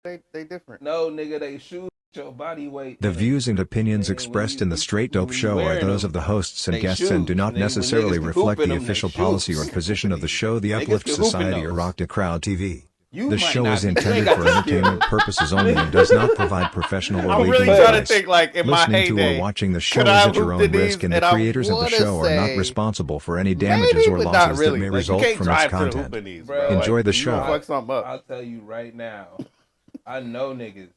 They different. No, nigga, they shoes your body weight. The views and opinions expressed in the Straight Dope Show are those of the hosts and guests and do not necessarily reflect the official policy or position of the show, The Uplift Society, or Rock the Crowd TV. The show is intended for entertainment purposes only and does not provide professional or I'm legal really trying to advice. think, like, in my Listening to heyday, or watching the show could is I at your hoop own to risk, these? and the And I creators of the wanna show are not say, responsible for any maybe, damages or but not losses really. that may Like, result you can't from its drive to the content. hoop in these, Bro, Enjoy the you show. gonna fuck something up. I'll tell you right now. I know niggas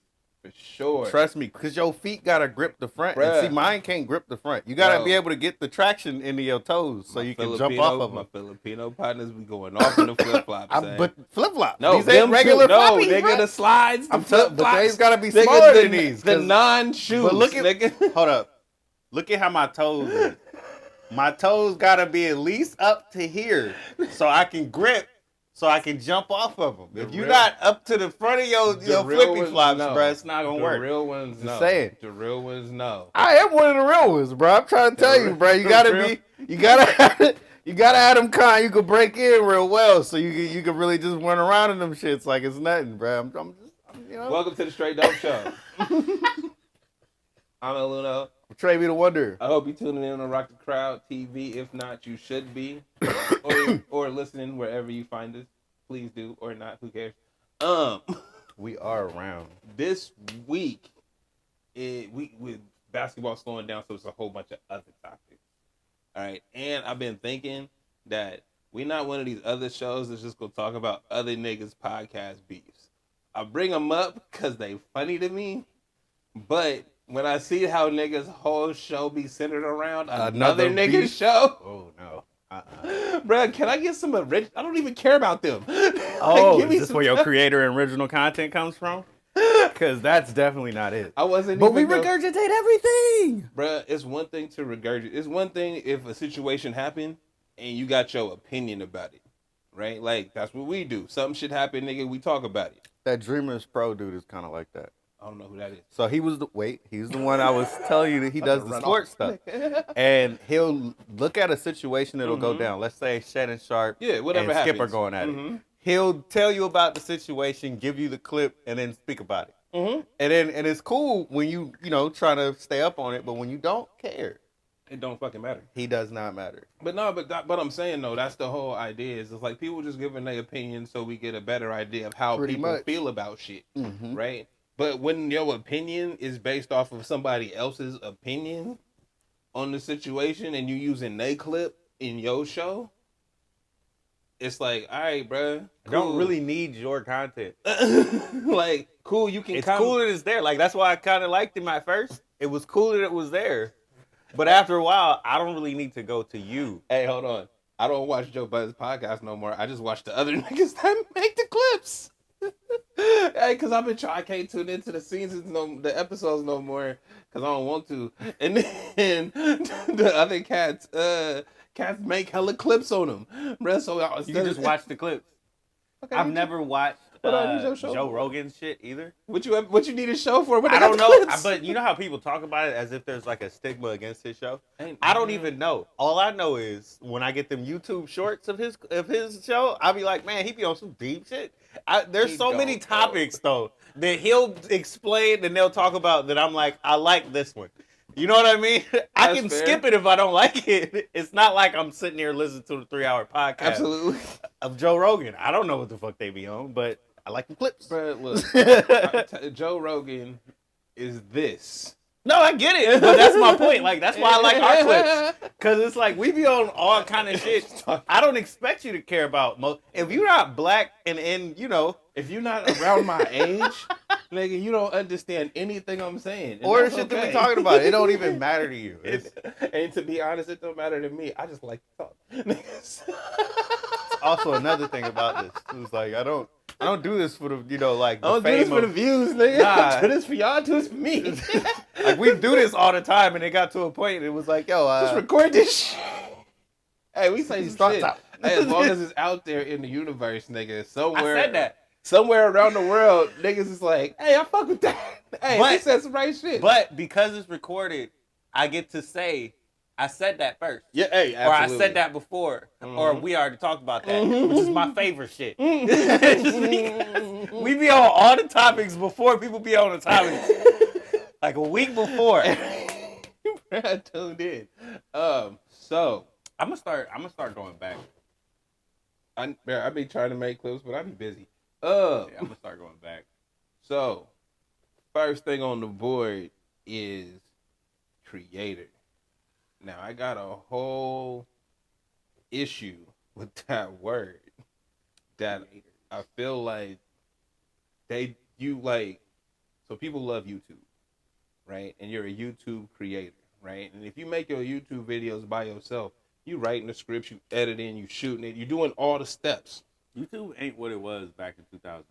for sure. Trust me, because your feet gotta grip the front. Bruh. And see, mine can't grip the front. You gotta Bro. be able to get the traction into your toes so you can jump off of My them. Filipino partners be going off in the flip flops. But flip flops. No, these ain't regular floppies, nigga, bro. the slides, the I'm flip but flops. they's gotta be Nigga, smaller than these. The 'cause- non-shoes, But look at, nigga. hold up. Look at how my toes is. My toes gotta be at least up to here so I can grip, so I can jump off of them. If you're not up to the front of your flippy flops, no. bro, it's not gonna work. The real ones, no. saying. The real ones, no. I am one of the real ones, bro. I'm trying to tell you, bro. You gotta be, you gotta have them kind you can break in real well, so you can really just run around in them shits like it's nothing, bro. I'm just, you know. Welcome to the Straight Dope Show. I'm El Luno. Trey be the wonder. I hope you're tuning in on Rock the Crowd TV. If not, you should be, or listening wherever you find us. Please do, or not. Who cares? We are around This week, with basketball slowing down, so it's a whole bunch of other topics. All right, and I've been thinking that we're not one of these other shows that's just gonna talk about other niggas' podcast beefs. I bring them up because they funny to me, but when I see how niggas' whole show be centered around another nigga's beef? show, Oh no. bruh, can I get some original? I don't even care about them. Oh, give me is this some where your creator and original content comes from? Because that's definitely not it. I wasn't. But we even regurgitate everything. Bruh, it's one thing to regurgitate. It's one thing if a situation happened and you got your opinion about it, right? Like, that's what we do. Something should happen, nigga, we talk about it. That Dreamers Pro dude is kind of like that. I don't know who that is. So he was the one I was telling you that he does the sports stuff. And he'll look at a situation that'll go down. Let's say Shannon Sharp whatever and Skip happens. are going at it. He'll tell you about the situation, give you the clip, and then speak about it. And it's cool when you try to stay up on it, but when you don't care, It don't fucking matter. he does not matter. But no, but I'm saying, though, that's the whole idea. Is it's like people just giving their opinion so we get a better idea of how Pretty people much. feel about shit, right? But when your opinion is based off of somebody else's opinion on the situation and you using their clip in your show, it's like, all right, bro. I don't really need your content. Like, cool, you can It's cool that it's there. Like, that's why I kind of liked him at first. It was cool that it was there. But after a while, I don't really need to go to you. Hey, hold on. I don't watch Joe Budden's podcast no more. I just watch the other niggas that make the clips. Hey, because I've been trying, I can't tune into the the episodes no more because I don't want to. And then the other cats make hella clips on them. Bruh, so You can just watch the clips. Okay, I've never watched Joe Rogan's shit either. What you need a show for? What I don't know, clips? but you know how people talk about it as if there's like a stigma against his show? Ain't- I don't even know. All I know is when I get them YouTube shorts of his show, I'll be like, man, he be on some deep shit. There's He so many don't, topics though that he'll explain and they'll talk about that I'm like, I like this one. You know what I mean? I That's can fair. skip it if I don't like it. It's not like I'm sitting here listening to the 3-hour podcast Absolutely. of Joe Rogan. I don't know what the fuck they be on, but I like the clips. But look, Joe Rogan is this. No, I get it, but that's my point. Like, that's why I like our clips. Because it's like, we be on all kind of shit. I don't expect you to care about most. If you're not black and If you're not around my age, nigga, you don't understand anything I'm saying. And or the that's shit that okay. we talking about, it don't even matter to you. It's And to be honest, it don't matter to me. I just like to talk. also another thing about this. It's like, I don't do this for the, like, the I don't do fame this for the of, views, nigga. Nah. I do this for y'all, do this for me. like, we do this all the time, and it got to a point, it was like, yo, Just record this shit. Hey, we say Start shit. top. Hey, as long as it's out there in the universe, nigga, somewhere. I said that. Somewhere around the world, niggas is like, hey, I fuck with that. Hey, But- he said some right shit. But because it's recorded, I get to say I said that first. Yeah, hey, or I absolutely. said that before, or we already talked about that, which is my favorite shit. Just because we be on all the topics before people be on the topics, like a week before. I tuned in. So I'm gonna start going back. I be trying to make clips, but I be busy. Yeah, I'm gonna start going back. So first thing on the board is creator. Now I got a whole issue with that word that I feel like so people love YouTube, right? And you're a YouTube creator, right? And if you make your YouTube videos by yourself, you writing the scripts, you editing, you shooting it, you're doing all the steps. YouTube ain't what it was back in 2008.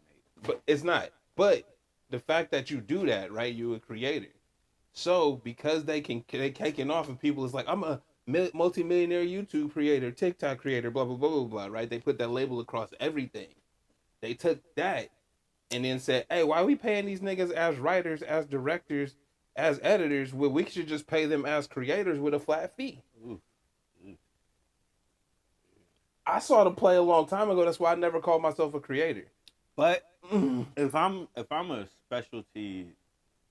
But it's not. But the fact that you do that, right? You're a creator. So because they taking off and people is like, I'm a multi-millionaire YouTube creator, TikTok creator, blah, blah, blah, blah, blah, right? They put that label across everything. They took that and then said, hey, why are we paying these niggas as writers, as directors, as editors? Well, we should just pay them as creators with a flat fee. I saw the play a long time ago. That's why I never called myself a creator. But if I'm a specialty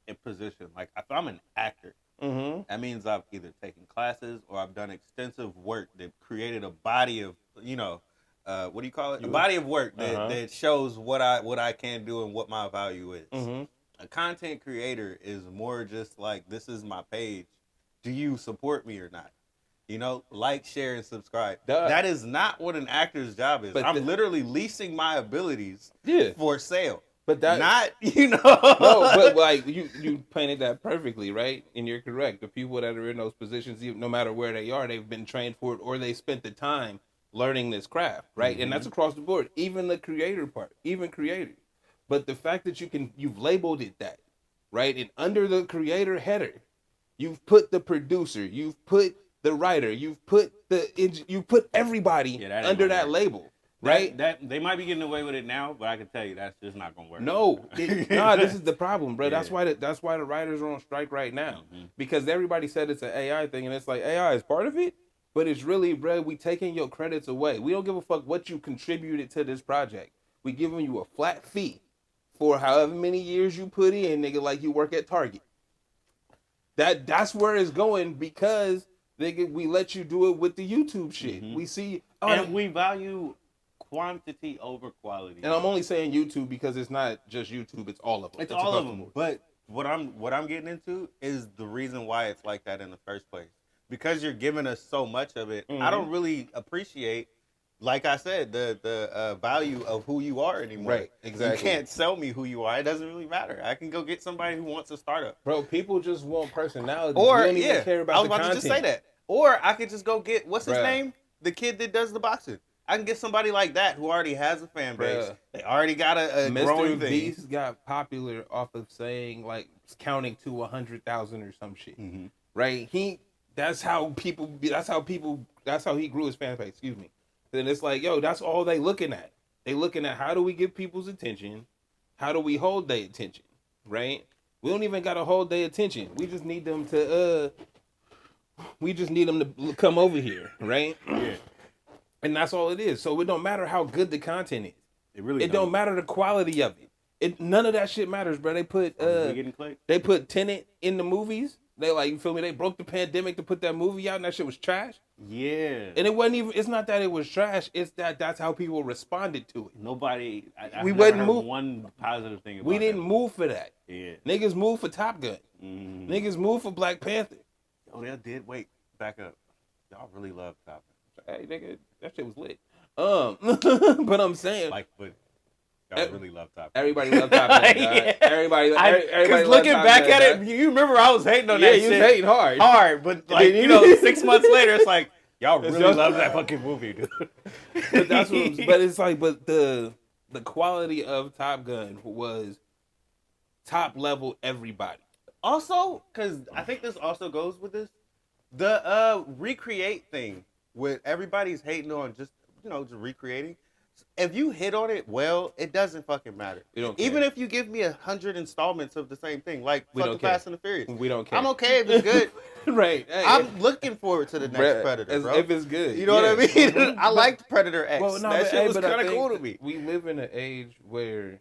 in position, like if I'm an actor, that means I've either taken classes or I've done extensive work that created a body of, what do you call it? A body of work that shows what I can do and what my value is. A content creator is more just like, this is my page. Do you support me or not? Like, share, and subscribe. That is not what an actor's job is. But I'm literally leasing my abilities for sale. But that not, No, but like you painted that perfectly, right? And you're correct. The people that are in those positions, no matter where they are, they've been trained for it or they spent the time learning this craft, right? And that's across the board. Even the creator part, even creators. But the fact that you've labeled it that, right? And under the creator header, you've put the producer, you've put the writer, you've put everybody under that label, right? That they might be getting away with it now, but I can tell you that's just not gonna work. No, this is the problem, bro. Yeah. That's why the writers are on strike right now, because everybody said it's an AI thing, and it's like AI is part of it, but it's really, bro, we taking your credits away. We don't give a fuck what you contributed to this project. We giving you a flat fee for however many years you put in, nigga, like you work at Target. That's where it's going because. We let you do it with the YouTube shit. We see, and we value quantity over quality. And I'm only saying YouTube because it's not just YouTube; it's all of them. It's all of them. But what I'm getting into is the reason why it's like that in the first place. Because you're giving us so much of it, I don't really appreciate, like I said, the value of who you are anymore. Right, exactly. You can't sell me who you are. It doesn't really matter. I can go get somebody who wants a startup. Bro, people just want personality. Or, they don't even care about the content. I was about to just say that. Or I could just go get, what's his name? The kid that does the boxing. I can get somebody like that who already has a fan base. They already got a growing thing. Mr. Beast got popular off of saying, like, counting to 100,000 or some shit. Right? That's how he grew his fan base, excuse me. Then it's like, yo, that's all they looking at. They looking at how do we get people's attention? How do we hold their attention? Right? We don't even got to hold their attention. We just need them to come over here, right? Yeah. And that's all it is. So it don't matter how good the content is. It don't matter the quality of it. None of that shit matters, bro. They put Tenet in the movies. They you feel me? They broke the pandemic to put that movie out and that shit was trash. Yeah. And it wasn't even, it's not that it was trash, it's that's how people responded to it. Nobody, we wouldn't move. One positive thing about we didn't move for that. Yeah. Niggas moved for Top Gun. Niggas moved for Black Panther. Oh, they did. Wait, back up. Y'all really love Top Gun. Hey, nigga, that shit was lit. But I'm saying, y'all really love Top Gun. Everybody loved Top Gun. Yeah. Everybody because looking back at it, you remember I was hating on that shit. Yeah, you was hating hard. But 6 months later, it's like y'all really love that fucking movie, dude. But that's what. But it's like, but the quality of Top Gun was top level. Everybody. Also, because I think this also goes with this, the recreate thing with everybody's hating on just recreating. if you hit on it well, it doesn't fucking matter. We don't Even care. if you give me 100 installments of the same thing, like We fucking don't care. Fast and the Furious. We don't care. I'm okay if it's good. Right. Hey, I'm looking forward to the next Predator, bro. If it's good. You know what I mean? I liked Predator X. Well, no, that shit was but kind of cool to me. We live in an age where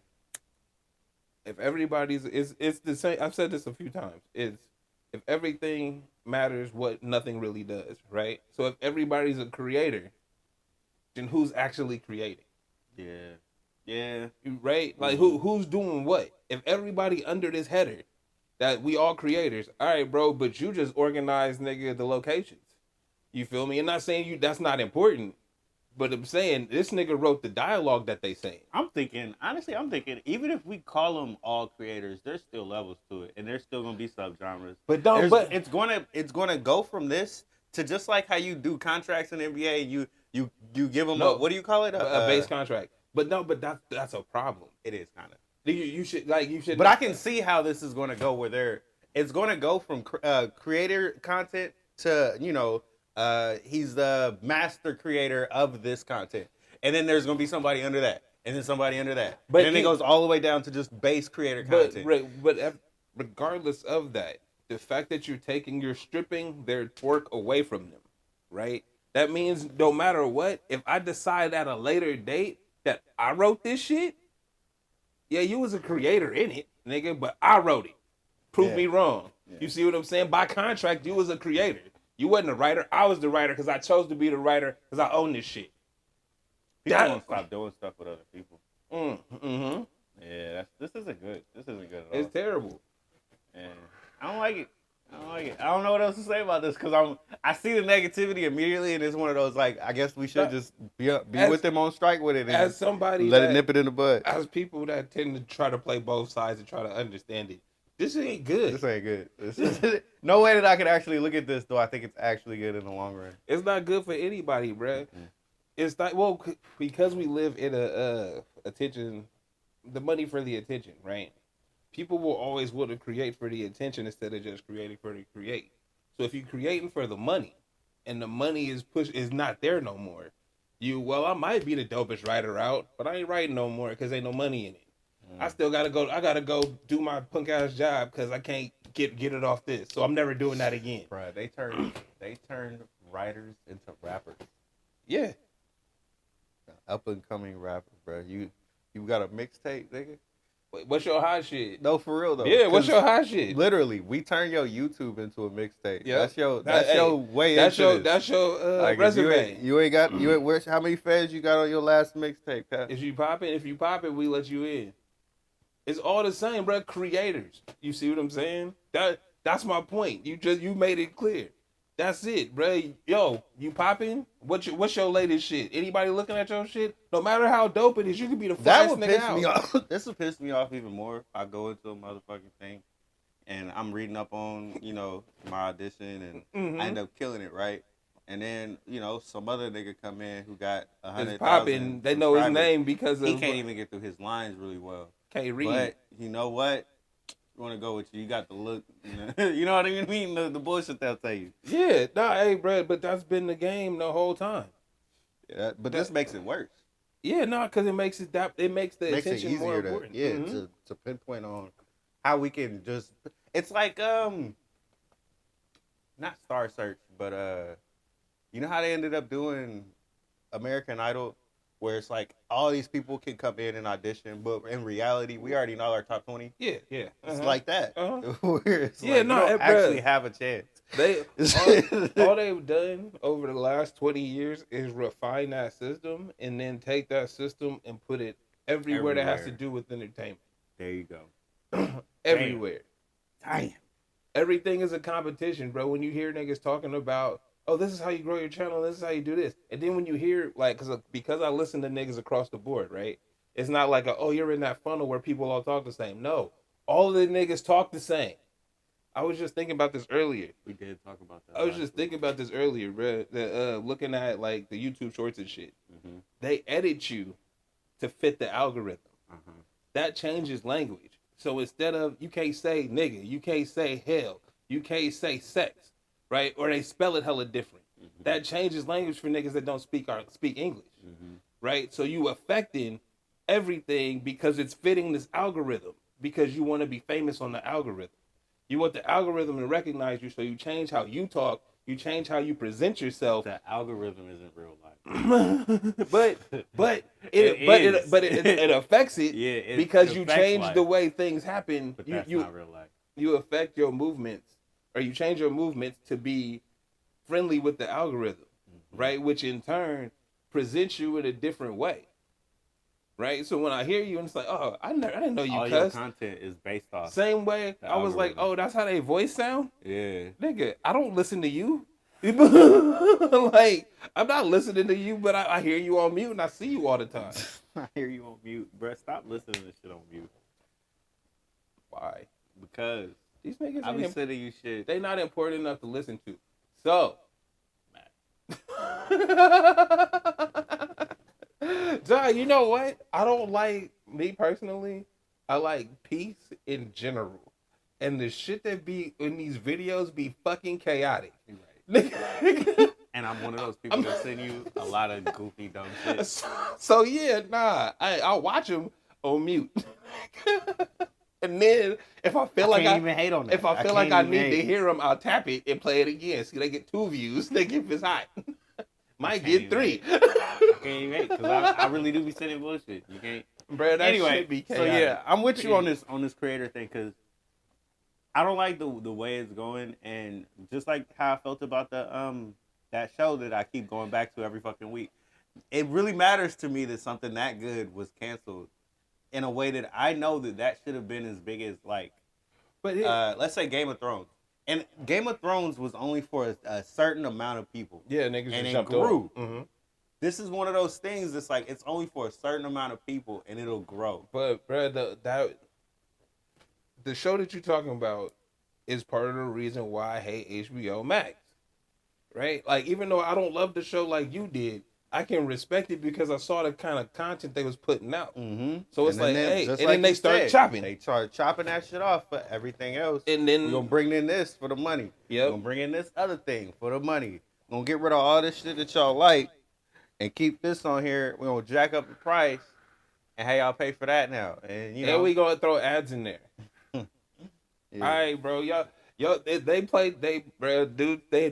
if everybody's it's the same. I've said this a few times. It's if everything matters, what nothing really does, right? So if everybody's a creator, then who's actually creating? Yeah. Right? Like who's doing what? If everybody under this header that we all creators, all right, bro, but you just organize, nigga, the locations. You feel me? I'm not saying that's not important, but I'm saying this nigga wrote the dialogue that they saying. Honestly, even if we call them all creators, there's still levels to it, and there's still gonna be subgenres. But it's gonna go from this to just like how you do contracts in the NBA. You give them what do you call it? A base contract. But that's a problem. It is kind of. You should. But I can see how this is gonna go where it's gonna go from creator content to he's the master creator of this content, and then there's gonna be somebody under that, and then somebody under that, and then it goes all the way down to just base creator content. But regardless of that, the fact that you're stripping their work away from them, right? That means no matter what, if I decide at a later date that I wrote this shit, yeah, you was a creator in it, nigga, but I wrote it. Prove me wrong. Yeah. You see what I'm saying? By contract, you was a creator. You wasn't a writer. I was the writer because I chose to be the writer because I own this shit. People don't stop doing stuff with other people. Mm-hmm. Yeah, this isn't good. This isn't good at all. It's terrible. Yeah. I don't like it. I don't know what else to say about this because I see the negativity immediately, and it's one of those like I guess we should just be with them on strike with it and as somebody let it nip it in the bud. As people that tend to try to play both sides and try to understand it, this ain't good. This ain't good. No way that I could actually look at this, though. I think it's actually good in the long run. It's not good for anybody, bruh. Mm-hmm. It's like, well, because we live in a attention, the money for the attention, right? People will always want to create for the attention instead of just creating for the create. So if you're creating for the money, and the money is not there no more, I might be the dopest writer out, but I ain't writing no more because ain't no money in it. I still gotta go. I gotta go do my punk ass job because I can't get it off this. So I'm never doing that again. Bro, they turned writers into rappers. Yeah, up and coming rapper, bro. You got a mixtape, nigga? Wait, what's your hot shit? No, for real though. Yeah, what's your hot shit? Literally, we turn your YouTube into a mixtape. Yeah, that's your way. That's your like resume. You ain't got how many fans you got on your last mixtape, Pat? If you pop it, we let you in. It's all the same, bro. Creators. You see what I'm saying? That's my point. You made it clear. That's it, bro. Yo, you popping? What's your latest shit? Anybody looking at your shit? No matter how dope it is, you could be the first nigga out. Me off. This will piss me off even more. I go into a motherfucking thing, and I'm reading up on my audition, and I end up killing it, right? And then some other nigga come in who got 100,000. They know his name because he can't even get through his lines really well. Can't read. But you know what? I want to go with you. You got the look. You know what I mean? The bullshit they'll tell you. Yeah. Nah, hey, bro. But that's been the game the whole time. Yeah, but this makes it worse. Yeah, no, because it makes the attention more important. To pinpoint on how we can just. It's like not Star Search, but you know how they ended up doing American Idol, where it's like all these people can come in and audition, but in reality, we already know our top 20. Yeah. It's like that. We don't actually have a chance. All they've done over the last 20 years is refine that system and then take that system and put it everywhere that has to do with entertainment. There you go. Everywhere. Damn. Everything is a competition, bro. When you hear niggas talking about, oh, this is how you grow your channel, this is how you do this. And then when you hear, like, because I listen to niggas across the board, right? It's not like, you're in that funnel where people all talk the same. No. All of the niggas talk the same. I was just thinking about this earlier. We did talk about that. I was just thinking about this earlier, bro. Looking at, like, the YouTube shorts and shit. Mm-hmm. They edit you to fit the algorithm. Uh-huh. That changes language. So instead of, you can't say nigga, you can't say hell, you can't say sex. Right? Or they spell it hella different. Mm-hmm. That changes language for niggas that don't speak English. Mm-hmm. right? So you affecting everything because it's fitting this algorithm because you want to be famous on the algorithm. You want the algorithm to recognize you, so you change how you talk, you change how you present yourself. The algorithm isn't real life. it affects it because you change life. the way things happen. But that's not real life. You affect your movements, or you change your movements to be friendly with the algorithm, right? Which in turn presents you in a different way. Right, so when I hear you, and it's like, oh, I didn't know you all cussed. Your content is based off. Same way, I was like, oh, that's how they voice sound. Yeah, nigga, I don't listen to you. Like, I'm not listening to you, but I hear you on mute and I see you all the time. I hear you on mute, bro. Stop listening to shit on mute. Why? Because these niggas, I be sending you shit. They not important enough to listen to. So, John, you know what? I don't like, me personally, I like peace in general. And the shit that be in these videos be fucking chaotic. Right. And I'm one of those people that send you a lot of goofy, dumb shit. So yeah, nah. I'll watch them on mute. And then if I feel like I even hate on that. If I feel like I need to hear them, I'll tap it and play it again. See, they get 2 views. They get if it's hot. Might get 3. I can't even hate because I really do be sending bullshit. You can't. Bro, that anyway, shit be chaotic. So yeah, I'm with you on this creator thing because I don't like the way it's going, and just like how I felt about the that show that I keep going back to every fucking week. It really matters to me that something that good was canceled in a way that I know that should have been as big as like, but let's say Game of Thrones. And Game of Thrones was only for a certain amount of people. Yeah, niggas and just it grew. Mm-hmm. This is one of those things that's like it's only for a certain amount of people and it'll grow. But bro, the show that you're talking about is part of the reason why I hate HBO Max. Right? Like, even though I don't love the show like you did, I can respect it because I saw the kind of content they was putting out. Mm-hmm. So it's like, hey, and then they start chopping. They start chopping that shit off for everything else. And then we're gonna bring in this for the money. Yep. We're gonna bring in this other thing for the money. We're gonna get rid of all this shit that y'all like and keep this on here. We're gonna jack up the price and hey, y'all pay for that now. And you know, and we gonna throw ads in there. Yeah. All right, bro. Y'all, they'd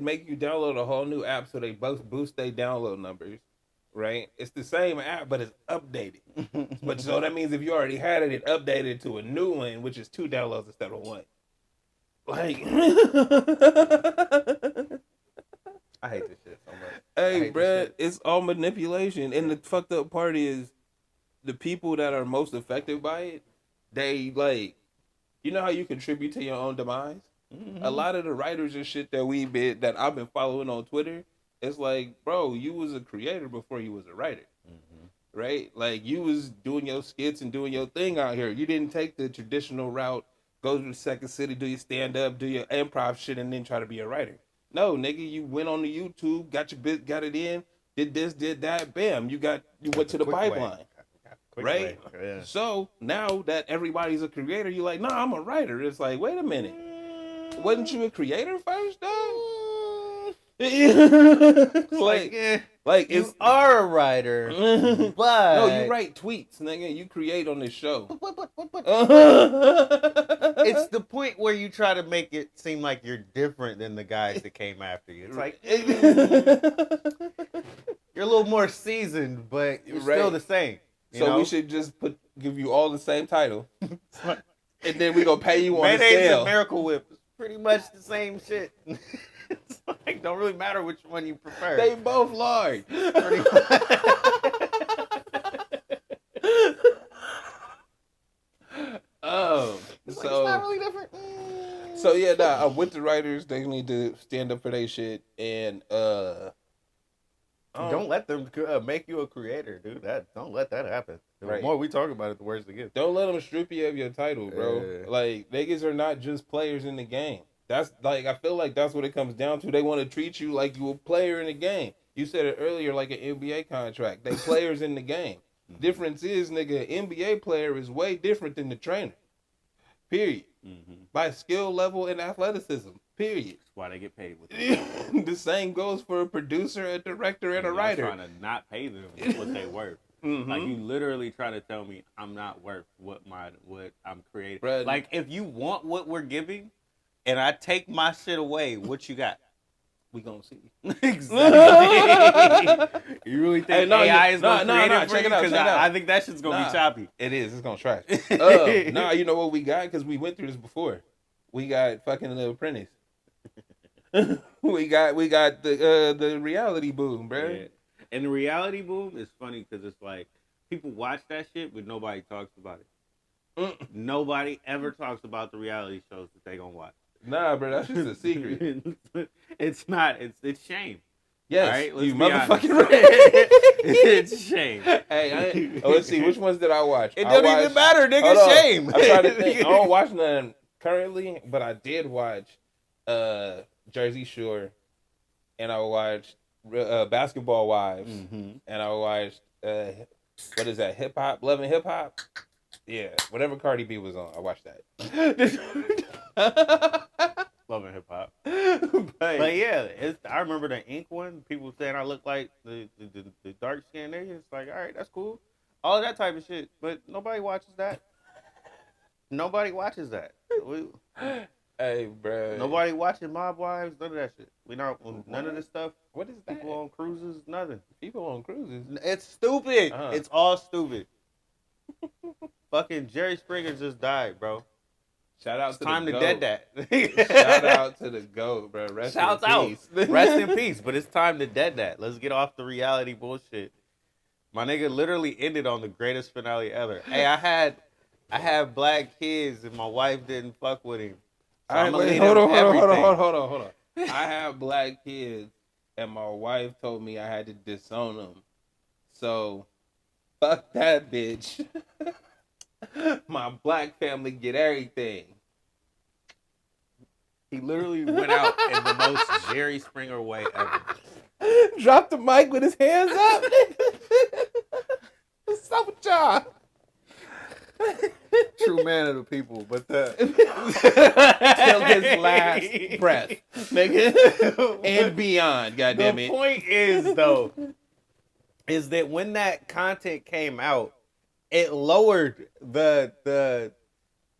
make you download a whole new app so they boost their download numbers, right? It's the same app, but it's updated. But so that means if you already had it, it updated to a new one, which is 2 downloads instead of 1. Like, I hate this shit so much. Hey, bro, it's all manipulation, and the fucked up part is the people that are most affected by it. They like, you know how you contribute to your own demise. Mm-hmm. A lot of the writers and shit that I've been following on Twitter, it's like, bro, you was a creator before you was a writer, right? Like, you was doing your skits and doing your thing out here. You didn't take the traditional route, go to the Second City, do your stand up, do your improv shit, and then try to be a writer. No, nigga, you went on the YouTube, got it in, did this, did that, bam, you went to the pipeline. Right? Yeah. So now that everybody's a creator, you're like, nah, I'm a writer. It's like, wait a minute. Wasn't you a creator first, though? like you are a writer, but no, you write tweets, nigga. You create on this show. It's the point where you try to make it seem like you're different than the guys that came after you. It's like you're a little more seasoned, but you're still the same. So we should just give you all the same title, and then we gonna pay you on the Mayonnaise sale. and Miracle Whip is pretty much the same shit. It's like, don't really matter which one you prefer. They both large. Pretty much. Oh, so it's not really different. So yeah, nah, I'm with the writers. They need to stand up for their shit, and don't let them make you a creator, dude. Don't let that happen. The more we talk about it, the worse it gets. Don't let them strip you of your title, bro. Like, niggas are not just players in the game. That's like, I feel like that's what it comes down to. They want to treat you like you a player in the game. You said it earlier, like an NBA contract. They players in the game. Difference is, nigga, an NBA player is way different than the trainer. Period. by skill level and athleticism. Period. That's why they get paid with it. The same goes for a producer, a director, and a writer. Trying to not pay them what they worth. Like you literally trying to tell me I'm not worth what I'm creating. Bruh. Like if you want what we're giving, and I take my shit away, what you got? We gonna see. Exactly. You really think AI is gonna create it for you? Because I think that shit's gonna be choppy. It is. It's gonna trash. You know what we got? Because we went through this before. We got fucking The Apprentice. we got the reality boom, bro. Yeah. And the reality boom is funny because it's like people watch that shit, but nobody talks about it. Nobody ever talks about the reality shows that they gonna watch. Nah, bro, that's just a secret. It's not. It's shame. Yes, right? You motherfucking right. It's shame. Hey, let's see. Which ones did I watch? It doesn't even matter, nigga. Shame. I'm trying to think. I don't watch none currently, but I did watch Jersey Shore, and I watched Basketball Wives, and I watched what is that? Hip Hop, Love and Hip Hop. Yeah, whatever Cardi B was on, I watched that. Love and Hip Hop. But yeah, I remember the Ink one. People saying I look like the dark skinned nigga. It's like, all right, that's cool. All of that type of shit. But nobody watches that. Nobody watches that. Hey, bro. Nobody watching Mob Wives. None of that shit. None of this stuff. What is that? People on cruises. Nothing. People on cruises. It's stupid. It's all stupid. Fucking Jerry Springer just died, bro. Shout out it's to time the to GOAT. dead that. Shout out to the GOAT, bro. Rest in peace. Rest in peace. But it's time to dead that. Let's get off the reality bullshit. My nigga literally ended on the greatest finale ever. Hey, I had black kids and my wife didn't fuck with him. So Hold on. I have black kids and my wife told me I had to disown them. So fuck that bitch. My black family get everything. He literally went out in the most Jerry Springer way ever. Dropped the mic with his hands up. What's up with y'all? True man of the people, but till his last breath, nigga, and beyond. Goddamn it. The point is though, is that when that content came out, it lowered the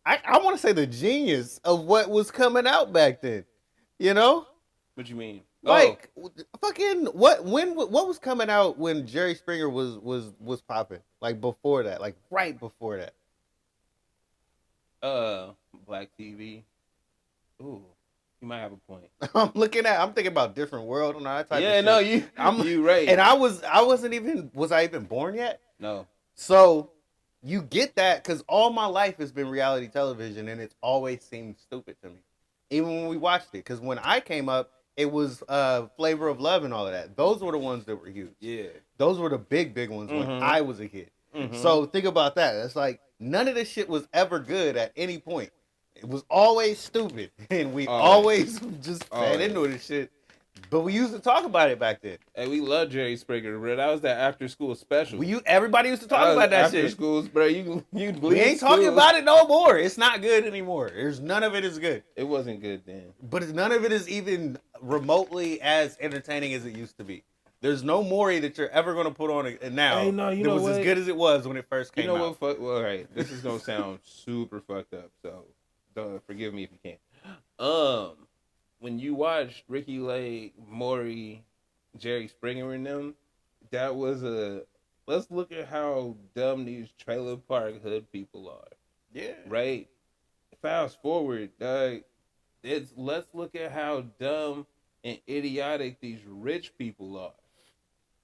I want to say the genius of what was coming out back then. You know? What you mean? Like fucking what was coming out when Jerry Springer was popping? Like before that, like right before that. Black TV. Ooh, you might have a point. I'm thinking about Different World and all that type of shit. Yeah, no, you right. And I wasn't even, was I even born yet? No. So you get that because all my life has been reality television and it's always seemed stupid to me. Even when we watched it. Because when I came up, it was Flavor of Love and all of that. Those were the ones that were huge. Yeah. Those were the big ones when I was a kid. So think about that. It's like none of this shit was ever good at any point. It was always stupid. And we always just fed into this shit. But we used to talk about it back then. Hey, we love Jerry Springer, bro. That was that after school special. Everybody used to talk about that after shit. After schools, bro. You we ain't talking about it no more. It's not good anymore. None of it is good. It wasn't good then. But none of it is even remotely as entertaining as it used to be. There's no Maury that you're ever going to put on now that was as good as it was when it first came out. You know what? Well, all right. This is going to sound super fucked up, so forgive me if you can. When you watch Ricky Lake, Maury, Jerry Springer and them, that was let's look at how dumb these trailer park hood people are. Yeah. Right? Fast forward, let's look at how dumb and idiotic these rich people are.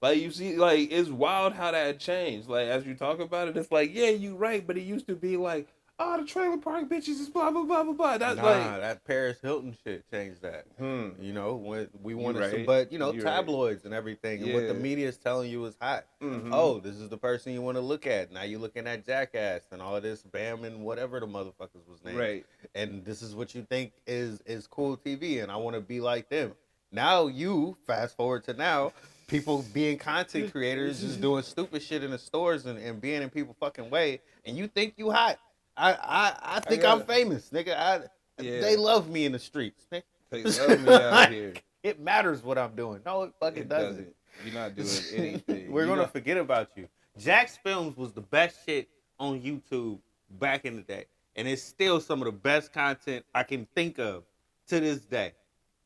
Like, you see, like, it's wild how that changed. Like, as you talk about it, it's like, yeah, you right, but it used to be like, oh, the trailer park bitches is blah, blah, blah, blah, blah. That Paris Hilton shit changed that. You know, when we wanted some, but, tabloids and everything, and what the media is telling you is hot. Oh, this is the person you want to look at. Now you're looking at Jackass and all of this Bam and whatever the motherfuckers was named. Right. And this is what you think is cool TV, and I want to be like them. Now you, fast forward to now, people being content creators, just doing stupid shit in the stores and being in people's fucking way, and you think you hot. I think I'm famous, nigga. They love me in the streets. Nigga. They love me out here. It matters what I'm doing. No, it fucking doesn't. You're not doing anything. We're gonna forget about you. Jack's Films was the best shit on YouTube back in the day, and it's still some of the best content I can think of to this day.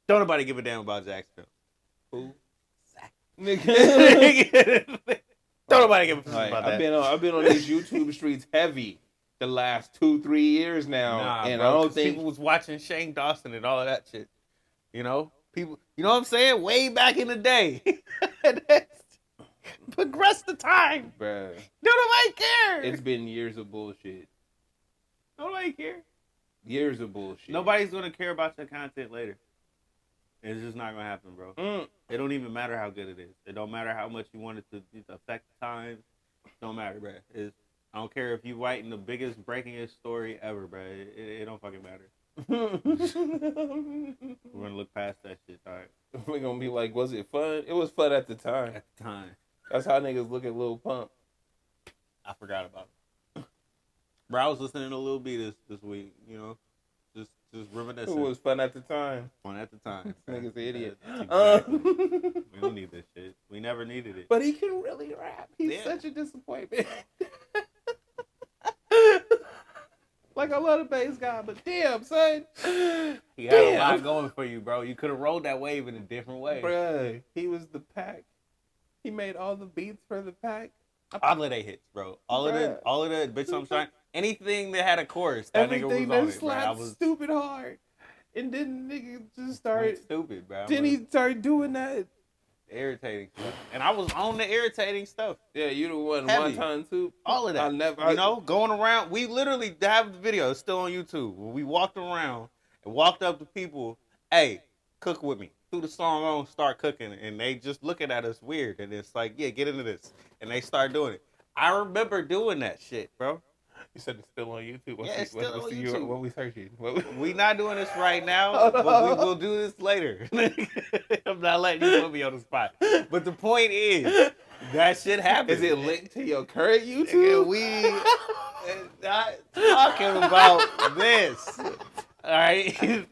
Don't nobody give a damn about Jack's Films. Who? Nigga. Don't nobody give a fuck about that. I've been on these YouTube streets heavy the last 2-3 years now, and bro, I don't think people was watching Shane Dawson and all of that shit. You know, people. You know what I'm saying? Way back in the day. Progress the time, bruh. Don't nobody care. It's been years of bullshit. Nobody care. Years of bullshit. Nobody's gonna care about your content later. It's just not gonna happen, bro. It don't even matter how good it is. It don't matter how much you want it to affect the times. Don't matter, bro. I don't care if you writing the biggest breakingest story ever, bro. It don't fucking matter. We're gonna look past that shit, all right? We're gonna be like, was it fun? It was fun at the time. At the time. That's how niggas look at Lil Pump. I forgot about it. Bro, I was listening to Lil B this week, you know. Just reminiscing. It was fun at the time. Fun at the time. This nigga's an idiot. Exactly. We don't need this shit. We never needed it. But he can really rap. He's such a disappointment. Like, I love the bass guy, but damn, son. He had a lot going for you, bro. You could have rolled that wave in a different way. Bruh, he was the pack. He made all the beats for the pack. All of they hits, bro. All of the Bitch I'm Shine. Anything that had a chorus, that nigga was on it, bro. Everything that slapped stupid hard. And then nigga just started. Stupid, bro. Then he started doing that. Irritating stuff. And I was on the irritating stuff. Yeah, you the one time too. All of that. You know, going around. We literally have the video. It's still on YouTube. We walked around and walked up to people. Hey, cook with me. Threw the song on, start cooking. And they just looking at us weird. And it's like, yeah, get into this. And they start doing it. I remember doing that shit, bro. You said it's still on YouTube. It's still on YouTube. What we searching? We not doing this right now, but we will do this later. I'm not letting you put me on the spot. But the point is, that shit happens. Is it linked to your current YouTube? Nigga, we not talking about this. All right?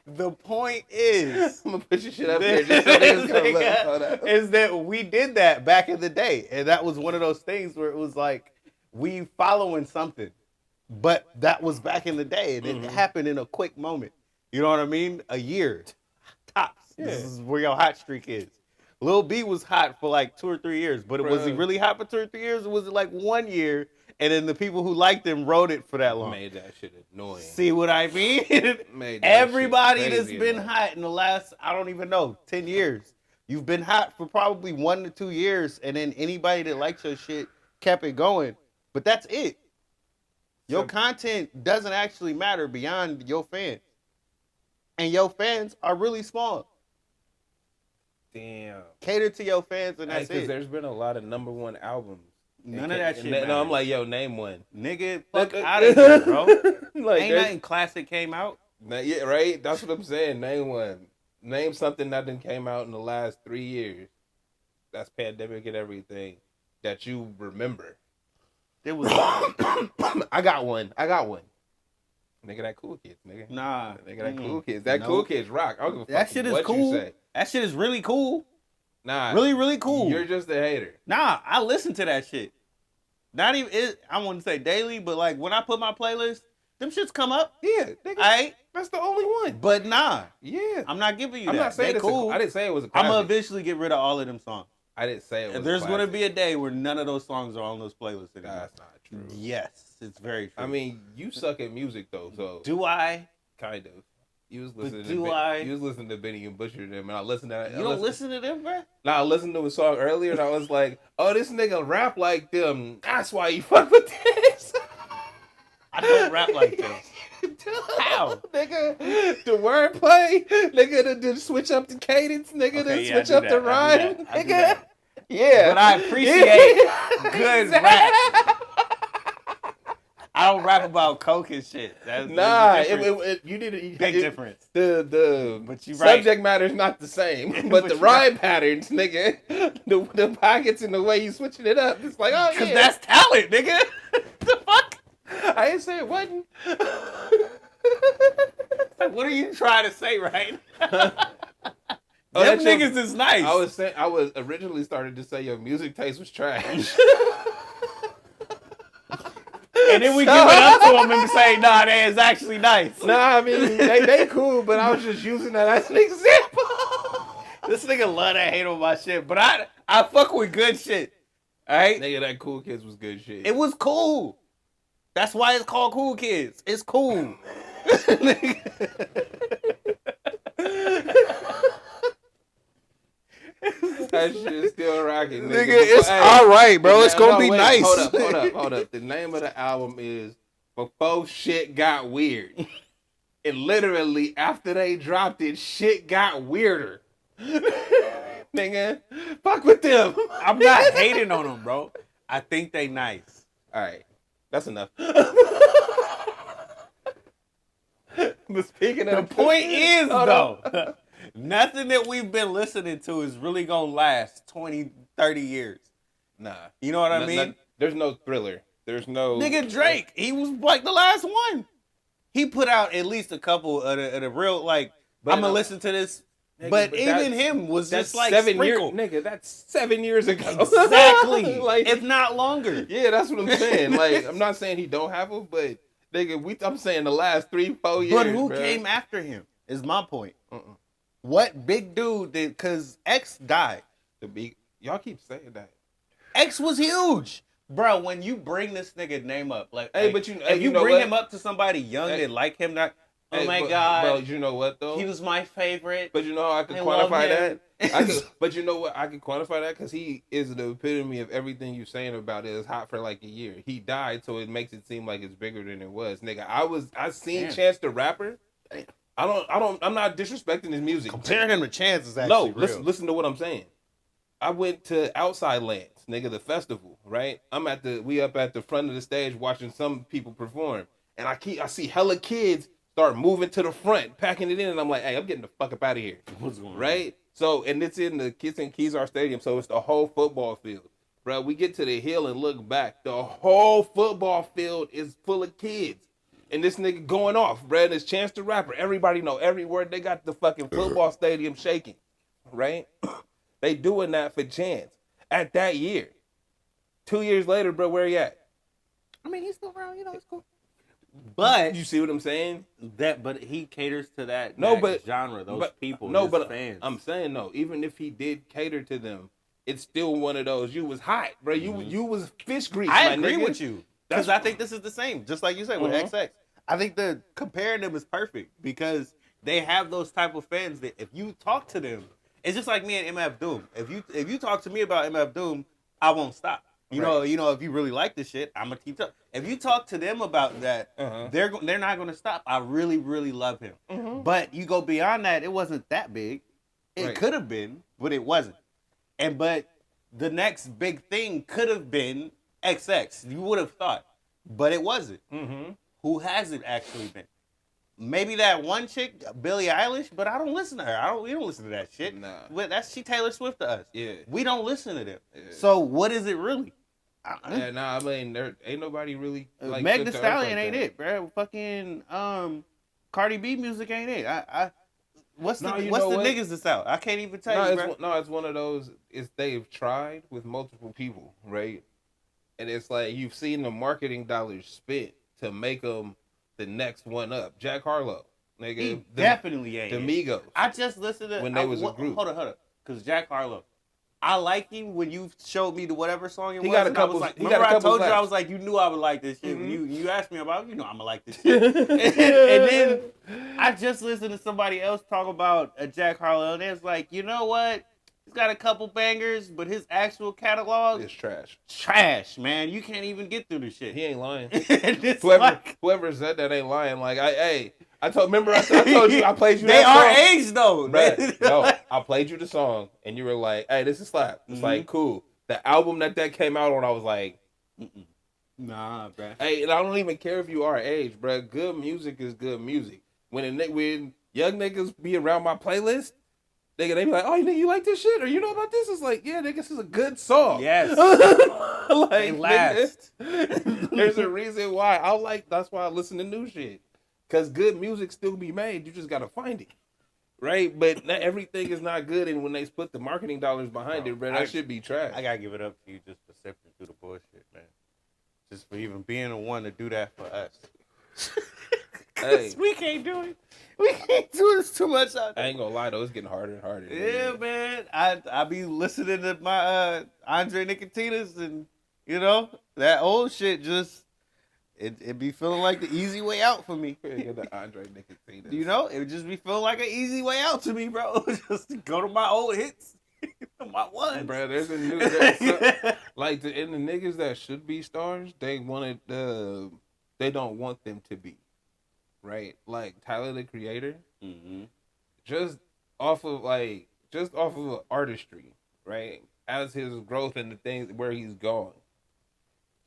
The point is, I'm gonna put your shit up here just so niggas can look. Is that we did that back in the day. And that was one of those things where it was like, we following something, but that was back in the day, and it happened in a quick moment. You know what I mean? A year, tops. Yeah. This is where your hot streak is. Lil B was hot for like 2 or 3 years, but was he really hot for 2 or 3 years, or was it like 1 year, and then the people who liked him wrote it for that long? Made that shit annoying. See what I mean? Everybody that's been hot in the last, I don't even know, 10 years. You've been hot for probably 1 to 2 years, and then anybody that likes your shit kept it going. But that's it. Your content doesn't actually matter beyond your fans. And your fans are really small. Damn. Cater to your fans and that's it. Because there's been a lot of #1 albums. None of that shit. No, I'm like, yo, name one. Nigga, fuck out of here, bro. Like, ain't nothing classic came out. Yeah, right? That's what I'm saying. Name one. Name something that done came out in the last 3 years. That's pandemic and everything that you remember. It was. I got one. Nigga, that Cool Kids, nigga. Nah. Nigga, that Cool Kids. That Cool Kids rock. I don't give a fuck that shit is what cool. You say. That shit is really cool. Nah. Really, really cool. You're just a hater. Nah, I listen to that shit. Not even, I wouldn't say daily, but like when I put my playlist, them shits come up. Yeah. Nigga, right? That's the only one. But nah. Yeah. I'm not giving you I'm that. not saying they cool. I didn't say it was a classic. I'm going to eventually get rid of all of them songs. I didn't say it was There's going to be a day where none of those songs are on those playlists anymore. That's not true. Yes, it's very true. I mean, you suck at music though, so. Do I? Kind of. You was listening to Benny and Butcher them, and I listened to that. You don't listen to them, bro? Nah, I listened to a song earlier, and I was like, "Oh, this nigga rap like them. That's why you fuck with this." I don't rap like this. How, nigga? The wordplay, nigga. To switch up the cadence, nigga. To switch up the rhyme, nigga. Yeah, but I appreciate good rap. I don't rap about coke and shit. That's you need a big difference. But you subject matter is not the same, but the rhyme patterns, nigga, the pockets and the way you switching it up, it's like, oh yeah, because that's talent, nigga. The fuck? I didn't say it wasn't. What are you trying to say, right? Oh, Them niggas is nice. I was originally started to say your music taste was trash. And then we give it up to them and say, nah, that is actually nice. Nah, I mean, they cool, but I was just using that as an example. This nigga love to hate on my shit, but I fuck with good shit. Alright? Nigga, that Cool Kids was good shit. It was cool. That's why it's called Cool Kids. It's cool. That shit is still rocking, nigga. It's alright, bro. It's gonna be nice. Hold up. The name of the album is Before Shit Got Weird. And literally, after they dropped it, shit got weirder. Nigga, fuck with them. I'm not hating on them, bro. I think they nice. Alright, that's enough. But speaking of the point is, though, nothing that we've been listening to is really gonna last 20, 30 years. Nah. You know what I mean? There's no Thriller. There's no... Nigga, Drake, he was like the last one. He put out at least a couple of the real, like, I'm gonna listen to this. Nigga, but even him was just like 7 years. sprinkled. Nigga, that's 7 years ago. Exactly. Like, if not longer. Yeah, that's what I'm saying. Like, I'm not saying he don't have them, but nigga, I'm saying the last 3-4 years. But who bro. came after him is my point. What big dude did, because X died. Y'all keep saying that. X was huge. Bro, when you bring this nigga name up, like, hey, like but if you bring him up to somebody young that like him, not, oh my God. Bro, you know what though? He was my favorite. But you know how I could quantify that? But you know what? I could quantify that because he is the epitome of everything you're saying about it is hot for like a year. He died, so it makes it seem like it's bigger than it was. Nigga, I seen Chance the Rapper. I'm not disrespecting his music. Comparing him to Chance is actually real. Listen to what I'm saying. I went to Outside Lands, nigga, the festival, right? We up at the front of the stage watching some people perform. And I see hella kids start moving to the front, packing it in, and I'm like, hey, I'm getting the fuck up out of here. What's going on? Right? So, and it's in the Kezar Stadium, so it's the whole football field. Bro, we get to the hill and look back. The whole football field is full of kids. And this nigga going off, bro. And it's Chance the Rapper. Everybody know every word. They got the fucking football stadium shaking, right? They doing that for Chance at that year. 2 years later, bro, where he at? I mean, he's still around, you know, it's cool. But you see what I'm saying? But he caters to that genre, those people, fans. I'm saying no. Even if he did cater to them, it's still one of those. You was hot, bro. You was fish grease. I agree with you because I think this is the same, just like you said with XX. I think the comparing them is perfect because they have those type of fans that if you talk to them, it's just like me and MF Doom. If you talk to me about MF Doom, I won't stop. You know, if you really like this shit, I'm gonna keep talking. If you talk to them about that, they're not gonna stop. I really, really love him. But you go beyond that, it wasn't that big. It could have been, but it wasn't. But the next big thing could have been XX. You would have thought, but it wasn't. Who has it actually been? Maybe that one chick, Billie Eilish, but I don't listen to her. We don't listen to that shit. Nah. She Taylor Swift to us. Yeah. We don't listen to them. Yeah. So what is it really? Yeah, I mean, there ain't nobody really like Meg Thee Stallion ain't it, bro. Fucking Cardi B music ain't it. What's the niggas that's out? I can't even tell you, bro. No, it's one of those. They've tried with multiple people, right? And it's like you've seen the marketing dollars spent to make them the next one up. Jack Harlow, nigga. He definitely ain't. The Migos. I just listened to when they was a group. Hold on. Because Jack Harlow, I like him when you showed me whatever song it was. He got a couple. Remember I told you I was like, you knew I would like this shit. You asked me about, I'm gonna like this shit. and then I just listened to somebody else talk about a Jack Harlow, and it's like, you know what? He's got a couple bangers, but his actual catalog is trash. Trash, man. You can't even get through the shit. He ain't lying. Whoever said that ain't lying. Like, I told you I played you they that song. They are aged though. Bruh, no, I played you the song and you were like, hey, this is slap. It's like, cool. The album that came out on, I was like, nah, bruh. Hey, and I don't even care if you are age, bruh. Good music is good music. When young niggas be around my playlist, Nigga, they be like, oh, nigga, you like this shit? Or you know about this? It's like, yeah, nigga, this is a good song. Yes. Like, They last. Nigga, there's a reason why. That's why I listen to new shit. Because good music still be made. You just got to find it. Right? But not everything is not good. And when they put the marketing dollars behind it, bro, that should be trash. I got to give it up to you just for sifting through the bullshit, man. Just for even being the one to do that for us. Hey. We can't do it. We can't do this too much out there. I ain't gonna lie though, it's getting harder and harder. Yeah, man. I be listening to my Andre Nicotina's and you know that old shit. Just it be feeling like the easy way out for me. The Andre Nicotina's. You know, it would just be feeling like an easy way out to me, bro. Just go to my old hits, my ones. Bro, there's a new like the niggas that should be stars. They wanted they don't want them to be. Right, like Tyler the Creator, just off of artistry, right? As his growth and the things where he's going,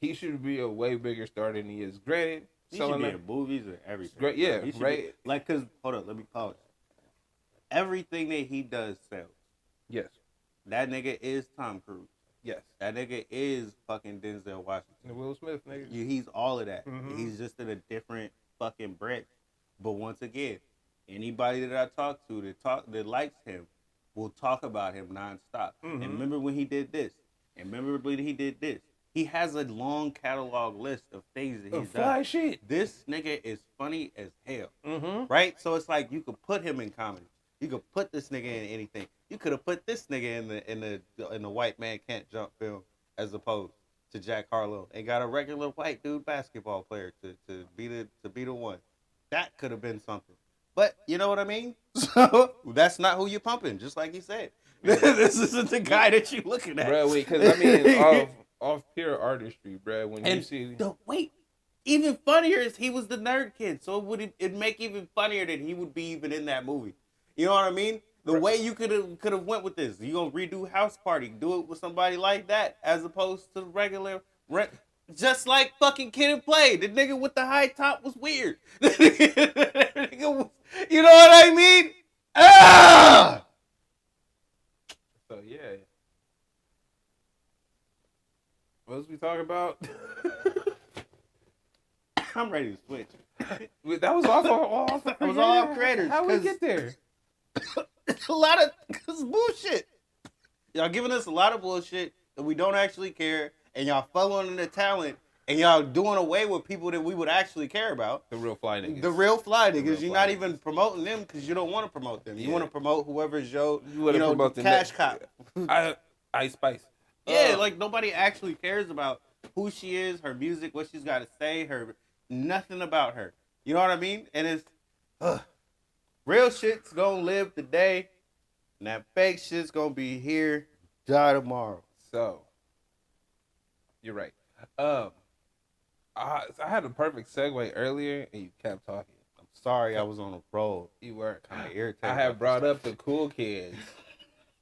he should be a way bigger star than he is. Granted, he should be in movies and everything. Great, yeah, right. Like, cause hold on, let me pause. Everything that he does sells. Yes, that nigga is Tom Cruise. Yes, that nigga is fucking Denzel Washington. And Will Smith, nigga. He's all of that. He's just in a different fucking branch. But once again, anybody that I talk to that likes him will talk about him nonstop. And remember when he did this, and remember when he did this. He has a long catalog list of things that he's done. Shit. This nigga is funny as hell, right? So it's like you could put him in comedy. You could put this nigga in anything. You could have put this nigga in the White Man Can't Jump film as opposed to Jack Harlow, and got a regular white dude basketball player to be the one. That could have been something. But you know what I mean? So that's not who you're pumping, just like you said. This isn't the guy that you're looking at. Bro, wait, because I mean, off pure artistry, bro, when you see... Even funnier is he was the nerd kid, so it'd make even funnier that he would be even in that movie. You know what I mean? The way you could have went with this. You gonna redo House Party, do it with somebody like that, as opposed to regular... Just like fucking Kid and Play. The nigga with the high top was weird. The nigga was, you know what I mean? Ah! So, yeah. What was we talking about? I'm ready to switch. That was all creators. How we get there? A lot of bullshit. Y'all giving us a lot of bullshit that we don't actually care. And y'all following the talent, and y'all doing away with people that we would actually care about. The real fly niggas. The real fly niggas. You're not even promoting them because you don't want to promote them. You want to promote whoever's cash cop. Ice Spice. Yeah, like nobody actually cares about who she is, her music, what she's got to say, nothing about her. You know what I mean? And it's real shit's gonna live today, and that fake shit's gonna be here, die tomorrow. So. You're right. I had a perfect segue earlier, and you kept talking. I'm sorry, I was on a roll. You were kind of irritated. I had brought up the cool kids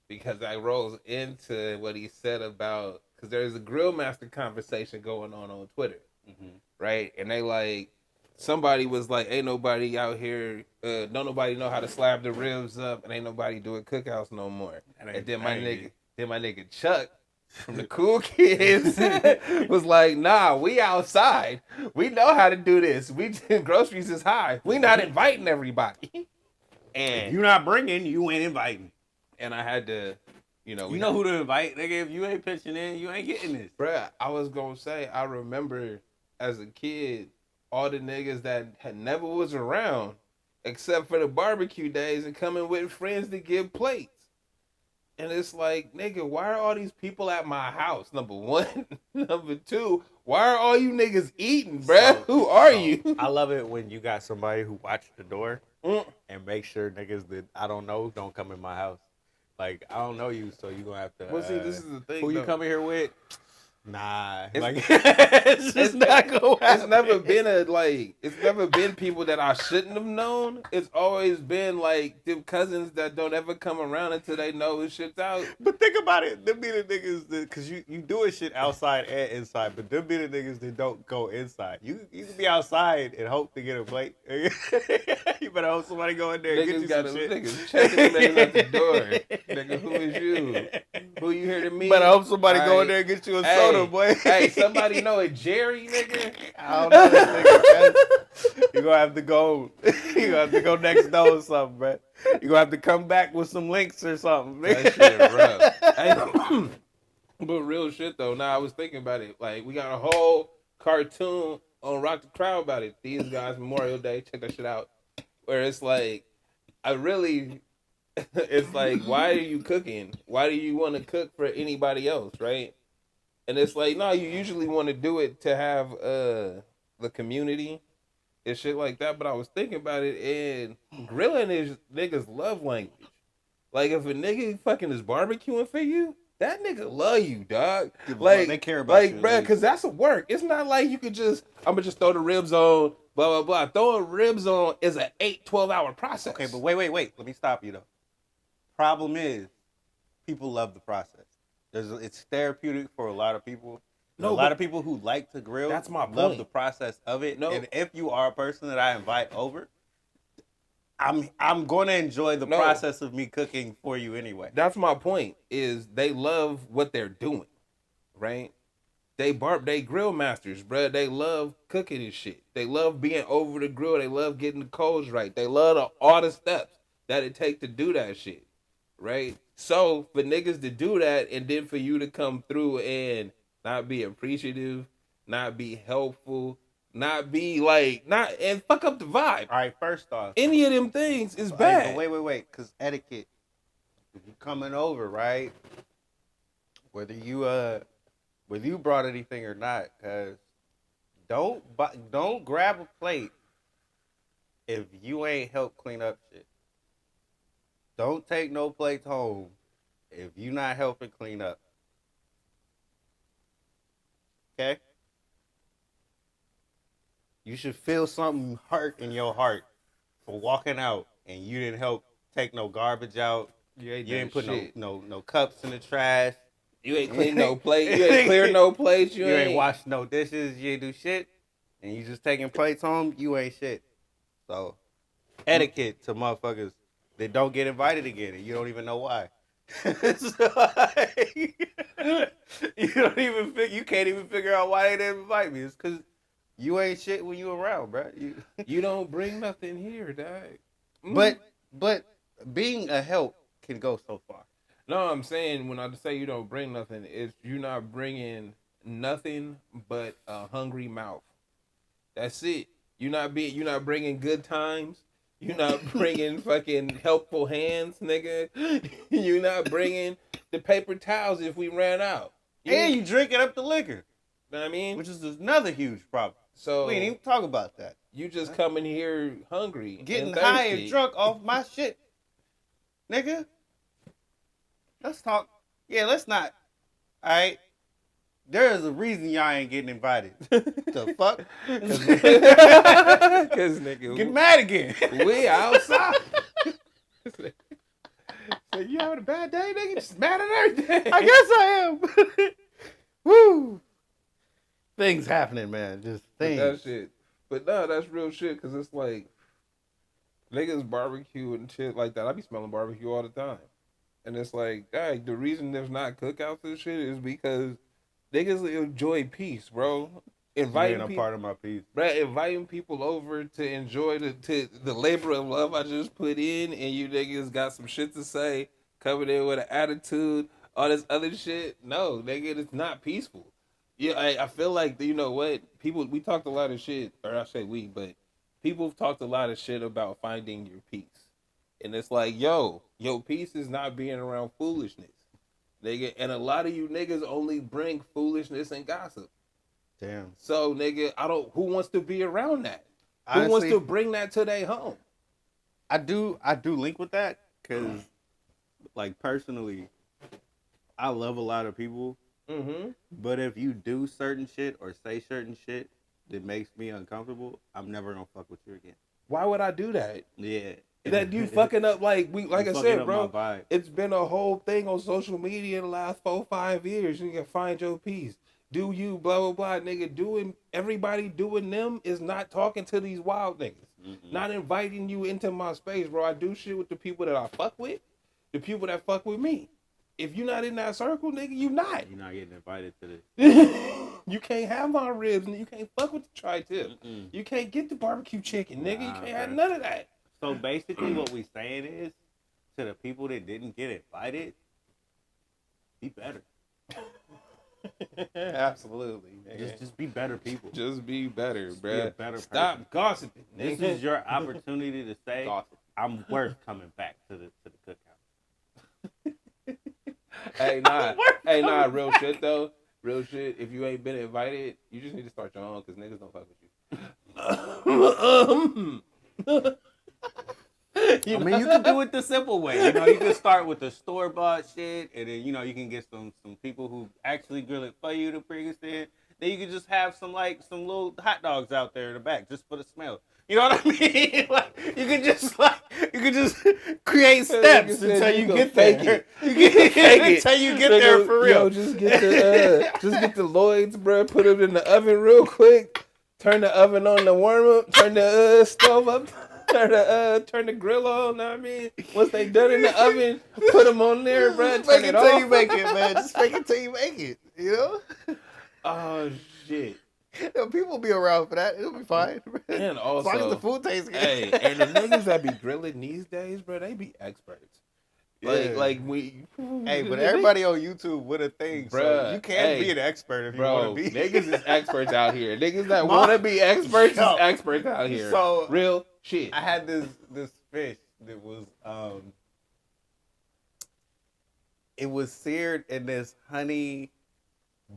because I rose into what he said about because there's a grill master conversation going on Twitter, right? And they like somebody was like, "Ain't nobody out here, don't nobody know how to slab the ribs up, and ain't nobody doing cookouts no more." And then my nigga Chuck. From the cool kids was like, nah, we outside. We know how to do this. Groceries is high. We not inviting everybody. And if you not bringing, you ain't inviting. And I had to, you know who to invite, nigga. If you ain't pitching in, you ain't getting this. Bruh, I was gonna say, I remember as a kid, all the niggas that had never was around, except for the barbecue days and coming with friends to give plates. And it's like, nigga, why are all these people at my house? Number one. Number two, why are all you niggas eating, bruh? Who are you? I love it when you got somebody who watches the door and make sure niggas that I don't know don't come in my house. Like, I don't know you, so you going to have to... Well, see, this is the thing, who you coming here with? Nah. It's just not going to happen. It's never been people that I shouldn't have known. It's always been, like, them cousins that don't ever come around until they know who shit's out. But think about it. Them be the niggas that... Because you doing shit outside and inside, but them be the niggas that don't go inside. You can be outside and hope to get a plate. You be better hope somebody go in there and get you some shit. Niggas checking them niggas at the door. Nigga, who is you? Who you here to meet? Better hope somebody go in there and get you a soda, boy. Hey, somebody know a Jerry, nigga? I don't know this nigga. You're gonna have to go. You're gonna have to go next door or something, bro. You're gonna have to come back with some links or something. That shit rough. Hey, but real shit though. Now I was thinking about it. Like we got a whole cartoon on Rock the Crowd about it. These guys Memorial Day. Check that shit out. Where it's like, it's like, why are you cooking? Why do you want to cook for anybody else, right? And it's like, no, you usually want to do it to have the community and shit like that. But I was thinking about it, and grilling is niggas' love language. Like if a nigga fucking is barbecuing for you, that nigga love you, dog. Like they care about you, bruh, because that's a work. It's not like you could just, I'm gonna just throw the ribs on, blah blah blah. Throwing ribs on is an 12 hour process. Okay, but wait. Let me stop you though. Problem is, people love the process. It's therapeutic for a lot of people. No, a lot of people who like to grill, that's my point. Love the process of it. No. And if you are a person that I invite over, I'm going to enjoy the process of me cooking for you anyway. That's my point. Is they love what they're doing, right? They grill masters, bro. They love cooking and shit. They love being over the grill. They love getting the coals right. They love all the steps that it takes to do that shit, right? So for niggas to do that, and then for you to come through and not be appreciative, not be helpful, not be like, and fuck up the vibe. All right, first off, any of them things is bad. Right, wait, because etiquette. If you coming over, right? Whether you brought anything or not, because don't grab a plate if you ain't helped clean up shit. Don't take no plates home if you not helping clean up. Okay? You should feel something hurt in your heart for walking out and you didn't help take no garbage out. You didn't put no cups in the trash. You ain't clean no plate. You ain't clear no plates. You ain't washed no dishes. You ain't do shit. And you just taking plates home. You ain't shit. So, etiquette to motherfuckers that don't get invited again and you don't even know why. You can't even figure out why they didn't invite me. It's because you ain't shit when you around, bro. You don't bring nothing here, dog. But being a help can go so far. No, I'm saying when I say you don't bring nothing, it's you not bringing nothing but a hungry mouth. That's it. You're not bringing good times. You're not bringing fucking helpful hands, nigga. You're not bringing the paper towels if we ran out. And you drinking up the liquor. Know what I mean? Which is another huge problem. So we ain't even talk about that. You just coming here hungry. Getting high and drunk off my shit. Nigga. Let's talk. Yeah, let's not. All right. There is a reason y'all ain't getting invited. The fuck? Because nigga, get mad again. We outside. So you having a bad day, nigga? Just mad at everything. I guess I am. Woo. Things happening, man. Just things. That shit. But no, that's real shit. Because it's like niggas barbecue and shit like that. I be smelling barbecue all the time. And it's like, dang, the reason there's not cookouts and shit is because niggas enjoy peace, bro. Inviting people, part of my peace. Bro, inviting people over to enjoy the labor of love I just put in, and you niggas got some shit to say, coming in with an attitude, all this other shit. No, nigga, it's not peaceful. Yeah, I feel like, you know what? We talked a lot of shit, or I say we, but people have talked a lot of shit about finding your peace. And it's like, your peace is not being around foolishness. Nigga, and a lot of you niggas only bring foolishness and gossip. Damn. So, nigga, who wants to be around that? Honestly, who wants to bring that to their home? I do link with that because, like, personally, I love a lot of people. Mm-hmm. But if you do certain shit or say certain shit that makes me uncomfortable, I'm never gonna fuck with you again. Why would I do that? Yeah. That you fucking up like I said, bro. It's been a whole thing on social media the last 4-5 years. You can find your peace. Do you blah blah blah, nigga? Everybody doing them is not talking to these wild niggas. Not inviting you into my space, bro. I do shit with the people that I fuck with, the people that fuck with me. If you're not in that circle, nigga, you not. You're not getting invited to this. You can't have my ribs, and you can't fuck with the tri-tip. You can't get the barbecue chicken, nigga. You can't have none of that. So basically, what we saying is, to the people that didn't get invited, be better. Absolutely, nigga. Just be better people. Just be better, Just bro. be a better Stop person. gossiping. This is your opportunity to say, Gossip. I'm worth coming back to the cookout. Hey, nah, real shit though. Real shit. If you ain't been invited, you just need to start your own because niggas don't fuck with you. I mean, you can do it the simple way. You know, you can start with the store-bought shit, and then, you know, you can get some people who actually grill it for you to bring us in. Then you can just have some little hot dogs out there in the back just for the smell. You know what I mean? You can just create steps until you get there. You can fake it until you get there for real. Yo, just get the Lloyd's, bro. Put it in the oven real quick. Turn the oven on to warm up. Turn the stove up. Turn the grill on. Know what I mean, once they done in the oven, put them on there, bro. Just fake it till you make it, man. Just fake it till you make it. You know? Oh shit. People be around for that. It'll be fine. And also, as long as the food tastes good. Hey, and the niggas that be grilling these days, bro, they be experts. Like we. Hey, but everybody on YouTube with a thing, bruh, so you can't be an expert if you want to be. Niggas is experts out here. Niggas that want to be experts is experts out here. So real shit. I had this fish that was it was seared in this honey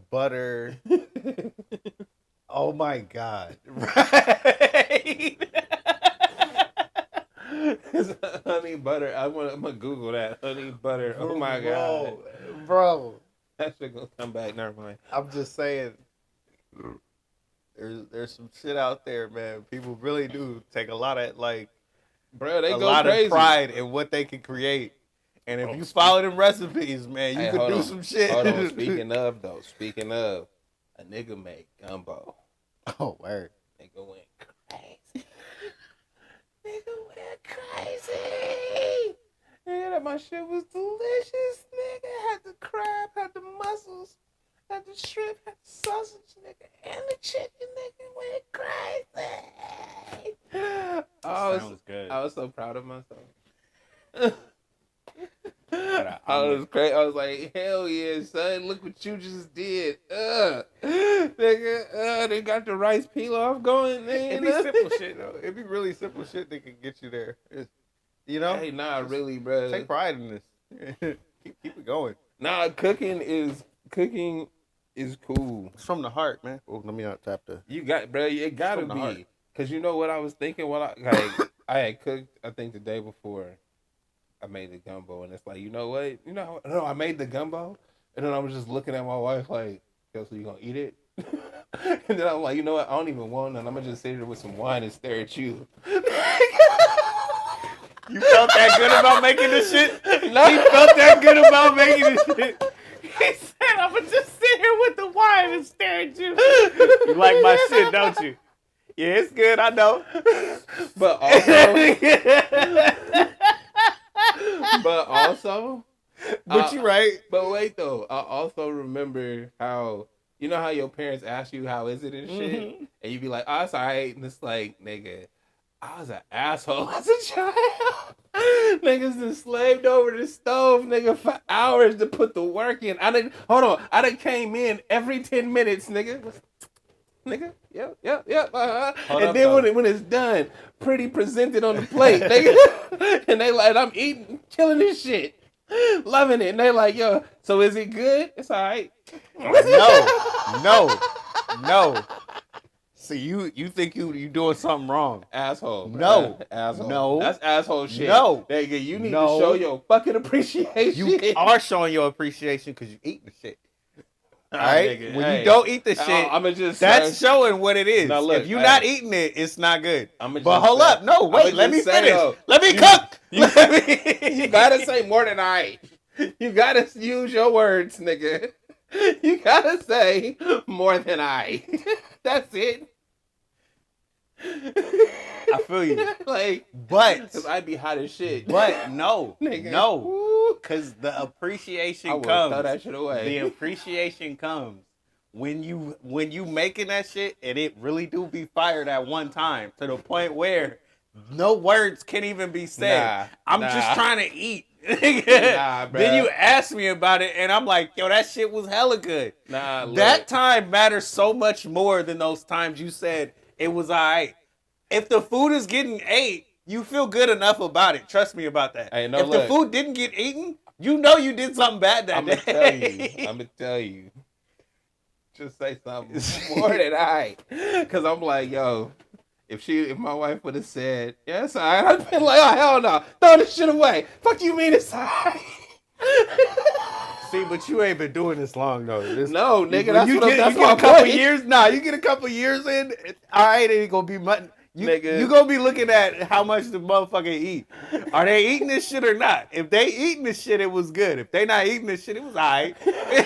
butter. Oh my god! Right. Honey butter. I'm gonna Google that. Honey butter. Oh my god, bro. That shit gonna come back. Never mind. I'm just saying. There's some shit out there, man. People really do take a lot of bro. They a go lot crazy. of pride in what they can create. And if you follow them recipes, man, you can do some shit. Hold on. Speaking of, a nigga made gumbo. Oh, word. Nigga went crazy. Nigga, that my shit was delicious, nigga. Had the crab, had the mussels, had the shrimp, had the sausage, nigga, and the chicken, nigga went crazy. Sounds good. I was so proud of myself. I was crazy. I was like, hell yeah, son! Look what you just did, nigga. They got the rice pilaf going. It be simple shit though. It be really simple shit that can get you there. You know? Hey, nah, really, bro. Take pride in this. keep it going. Nah, cooking is cool. It's from the heart, man. Oh, let me not tap the. You got, bro. It gotta be. Cause you know what I was thinking. I had cooked. I think the day before. I made the gumbo, and it's like, you know what? No, I made the gumbo, and then I was just looking at my wife like, yo, so you gonna eat it? And then I'm like, you know what? I don't even want none. I'm gonna just sit here with some wine and stare at you. You felt that good about making this shit? No. He felt that good about making this shit. He said, I'm gonna just sit here with the wine and stare at you. You like my shit, don't you? Yeah, it's good, I know. But also, but you right. But wait though, I also remember how you know how your parents ask you how is it and shit, and you be like, "Oh, it's alright," and it's like, nigga, I was an asshole as a child. Niggas just slaved over the stove, nigga, for hours to put the work in. I done came in every 10 minutes, nigga. Nigga, yep. And then when it's done, pretty presented on the plate, nigga. And they like, I'm eating, killing this shit, loving it. And they like, yo, so is it good? It's all right. No. See, you think you doing something wrong, asshole? Bro. No, asshole. No, that's asshole shit. No, nigga, you need to show your fucking appreciation. You are showing your appreciation because you eat the shit. All right, nigga, when you don't eat the shit, that's showing what it is. Now look, if you're not eating it, it's not good. But hold up, no, wait, let me finish. Let me cook. You gotta say more than I. You gotta use your words, nigga. You gotta say more than I. That's it. I feel you. Like, but because I'd be hot as shit. But no, Nigga. no, because the appreciation comes. Throw that shit away. The appreciation comes when you making that shit, and it really do be fired at one time to the point where no words can even be said. I'm just trying to eat. Then you ask me about it, and I'm like, yo, that shit was hella good. That time matters so much more than those times you said it was alright. If the food is getting ate, you feel good enough about it. Trust me about that. The food didn't get eaten, you know you did something bad that day. I'm going to tell you. Just say something more than because I'm like, yo, if my wife would have said, yeah, it's all right, I'd been like, oh, hell no. Throw this shit away. Fuck you mean it's all right? See, but you ain't been doing this long though. No, nigga, that's you what get a couple years. Nah, you get a couple years in. All right, it ain't gonna be much. You gonna be looking at how much the motherfucker eat. Are they eating this shit or not? If they eating this shit, it was good. If they not eating this shit, it was all right.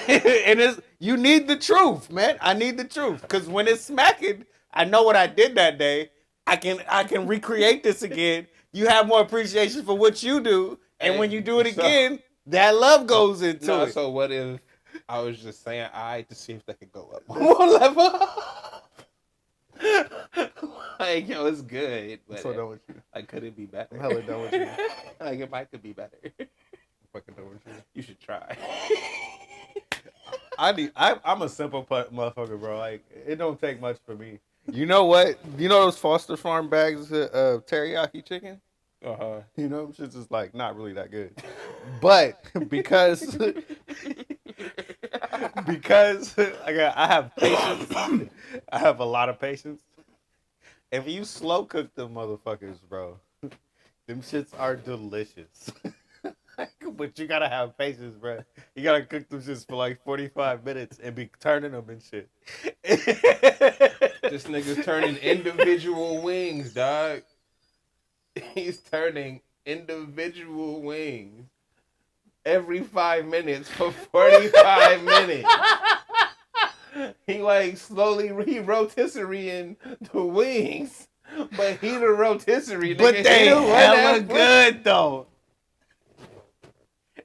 And you need the truth, man. I need the truth. Because when it's smacking, I know what I did that day. I can recreate this again. You have more appreciation for what you do. And when you do it again, that love goes into it. So what if I was just saying to see if they could go up one more level? Like, yo, it's good. But I'm so done with you. Like, could it be better? I'm hella done with you. Like, it might could be better. I'm fucking done with you. You should try. I'm a simple motherfucker, bro. Like, it don't take much for me. You know what? You know those Foster Farm bags of teriyaki chicken? You know, shit's just like not really that good. But because I have patience, I have a lot of patience. If you slow cook them motherfuckers, bro, them shits are delicious. But you gotta have patience, bro. You gotta cook them shits for like 45 minutes and be turning them and shit. This nigga's turning individual wings, dog. He's turning individual wings every 5 minutes for 45 minutes. He like slowly rotisserieing the wings, but he the rotisserie. But they hella good though.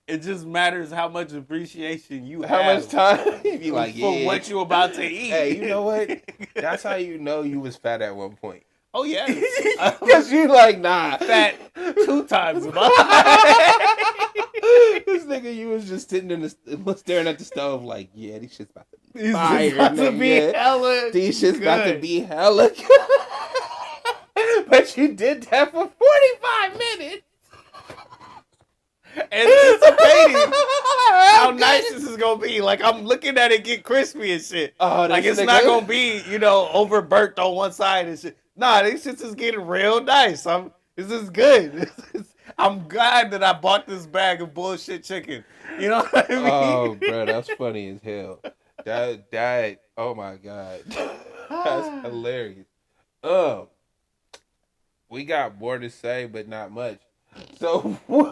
It just matters how much appreciation you have. How much time you be like, for what you about to eat. Hey, you know what? That's how you know you was fat at one point. Oh yeah, because you like fat 2 times a month. This nigga, you was just sitting staring at the stove like, yeah, these shit's about to be fire. These shit's about to be hella But you did that for 45 minutes. Anticipating how nice this is gonna be. Like I'm looking at it get crispy and shit. Like it's not gonna be, over burnt on one side and shit. Nah, this shit is getting real nice. This is good. I'm glad that I bought this bag of bullshit chicken. You know what I mean? Oh, bro, that's funny as hell. That, oh my God. That's hilarious. We got more to say, but not much. So, we're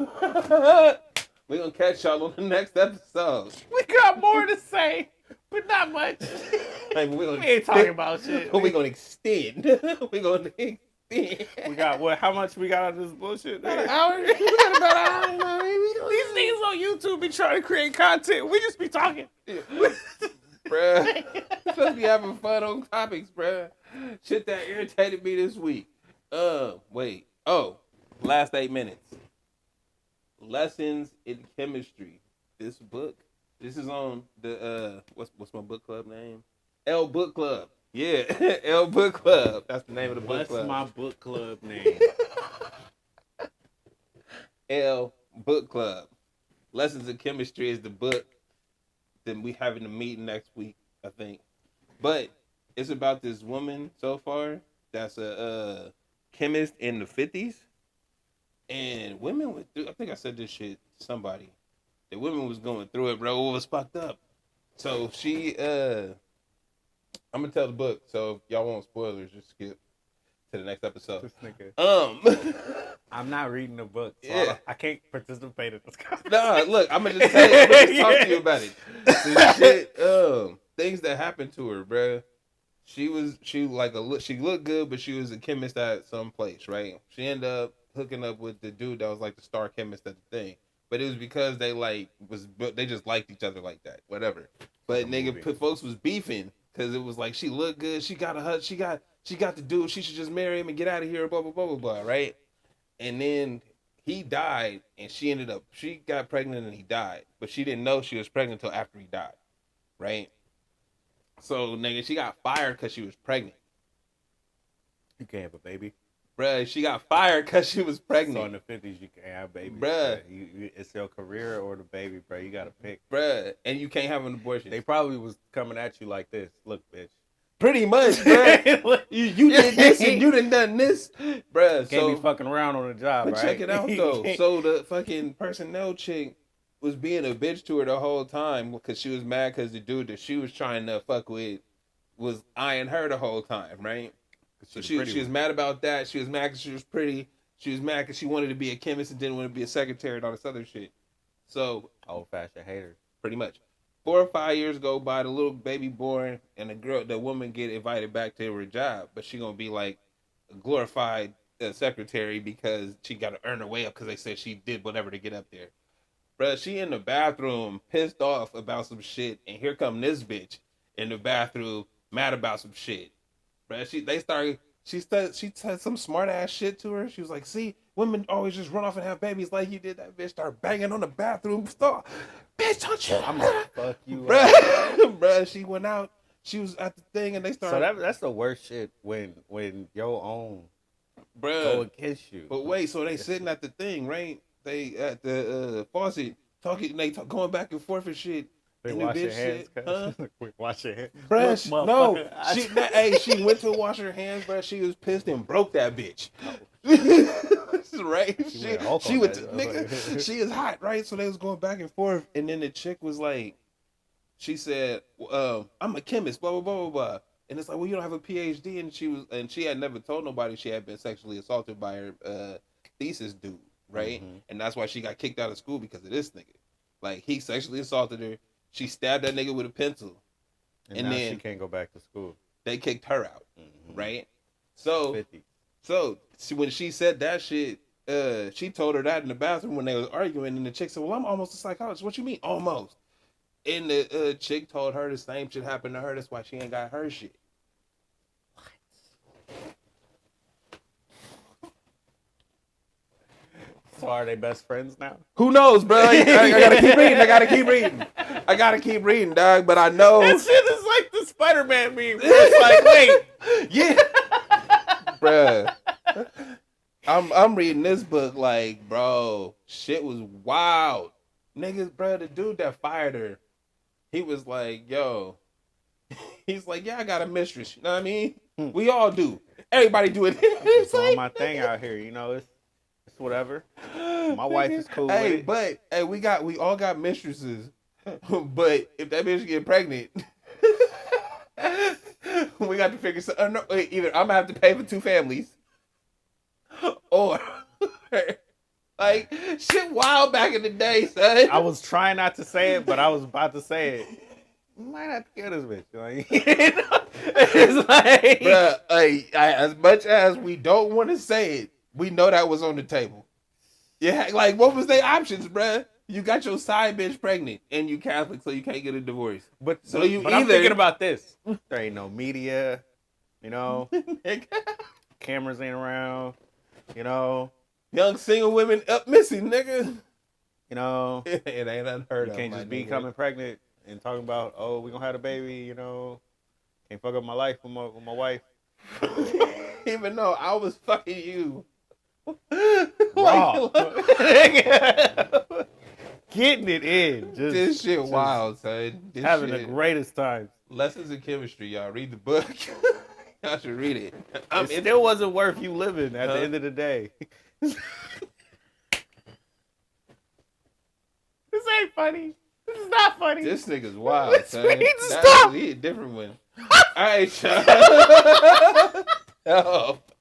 going to catch y'all on the next episode. We got more to say, but not much. Like, we ain't talking about shit. But we're going to extend. We're going to extend. We got what? How much we got on this bullshit? About an hour. We got about an hour. These niggas on YouTube be trying to create content. We just be talking. Bruh. Supposed to be having fun on topics, bruh. Shit that irritated me this week. Wait. Oh. Last 8 minutes. Lessons in Chemistry. This book. This is on the what's my book club name? L Book Club. Yeah, L Book Club. That's the name of the book club. What's my book club name? L Book Club. Lessons in Chemistry is the book. Then we having a meeting next week, I think. But it's about this woman so far that's a chemist in the 50s. And women went through, I think I said this shit to somebody. The women was going through it, bro. It was fucked up. So she, I'm going to tell the book. So if y'all want spoilers, just skip to the next episode. This nigga. I'm not reading the book, so yeah. I can't participate in this conversation. Nah, look, I'm going to just talk to you about it. This shit, things that happened to her, bro. she looked good, but she was a chemist at some place, right? She ended up hooking up with the dude that was like the star chemist at the thing. But it was because they just liked each other like that, whatever. But nigga, folks was beefing because it was like she looked good, she got a hut, she got the dude, she should just marry him and get out of here, blah blah blah blah blah, right? And then he died, and she got pregnant and he died, but she didn't know she was pregnant until after he died, right? So nigga, she got fired because she was pregnant. You can't have a baby. Bruh, she got fired because she was pregnant. So in the 50s, you can't have babies. Bruh. It's your career or the baby, bro. You got to pick. Bruh, and you can't have an abortion. They probably was coming at you like this. Look, bitch. Pretty much, bruh. you did this and you done this. Bruh, can't be fucking around on the job, but right? check it out, though. So the fucking personnel chick was being a bitch to her the whole time because she was mad because the dude that she was trying to fuck with was eyeing her the whole time, right? So she was mad about that. She was mad because she was pretty. She was mad because she wanted to be a chemist and didn't want to be a secretary and all this other shit. So old-fashioned hater. Pretty much. 4 or 5 years go by, the little baby born, and the woman get invited back to her job, but she gonna be like a glorified secretary because she got to earn her way up because they said she did whatever to get up there. Bruh, she in the bathroom pissed off about some shit, and here come this bitch in the bathroom mad about some shit. Bruh, she said some smart ass shit to her. She was like, see, women always just run off and have babies like you did. That bitch started banging on the bathroom stall. Bitch, don't you? I'm gonna fuck you bruh. Bruh, she went out. She was at the thing and they started. So that's the worst shit when your own bruh go against you. But wait, so they sitting at the thing, right? They at the faucet talking, going back and forth and shit. They wash your hands, huh? Wash your hands. Bruh, no. She went to wash her hands, bruh. She was pissed and broke that bitch. Right? She went to, nigga, she is hot, right? So they was going back and forth. And then the chick was like, she said, I'm a chemist, blah, blah, blah, blah, blah. And it's like, well, you don't have a PhD. And she had never told nobody she had been sexually assaulted by her thesis dude, right? Mm-hmm. And that's why she got kicked out of school because of this nigga. Like, he sexually assaulted her. She stabbed that nigga with a pencil. And then she can't go back to school. They kicked her out, right? So when she said that shit, she told her that in the bathroom when they was arguing, and the chick said, well, I'm almost a psychologist. What you mean, almost? And the chick told her the same shit happened to her. That's why she ain't got her shit. So are they best friends now? Who knows, bro? I gotta keep reading, dog. But I know that shit is like the Spider-Man meme. It's like, wait, yeah, bruh. I'm reading this book like, bro, shit was wild, niggas, bro. The dude that fired her, he was like, yo, he's like, yeah, I got a mistress. You know what I mean? We all do. Everybody do it. It's like my thing out here, you know. It's whatever. My wife is cool with it. But we all got mistresses. But if that bitch get pregnant, we got to figure something. No, either I'm gonna have to pay for 2 families, or like shit wild back in the day, son. I was trying not to say it, but I was about to say it. You might have to kill this bitch. Like, it's like, bruh, as much as we don't want to say it, we know that was on the table. Yeah, like what was their options, bruh? You got your side bitch pregnant, and you Catholic, so you can't get a divorce. But I'm thinking about this. There ain't no media, you know. Cameras ain't around, you know. Young single women up missing, nigga. You know, it ain't unheard of. You can't just be coming pregnant and talking about, oh, we gonna have a baby, you know. Can't fuck up my life with my wife. Even though I was fucking you. Raw. Getting it in. This shit wild, son. Having the greatest time. Lessons in chemistry, y'all. Read the book. Y'all should read it. It still wasn't worth you living at the end of the day. This ain't funny. This is not funny. This nigga's wild, son. Stop. He a different one. All right, shut up.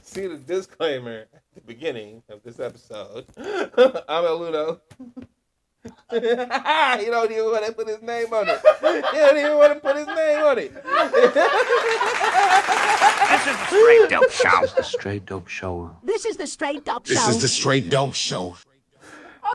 See the disclaimer at the beginning of this episode. I'm El Ludo. He don't even want to put his name on it. He don't even want to put his name on it. This is the Straight Dope Show. This is the Straight Dope Show. This is the Straight Dope Show. This is the Straight Dope Show.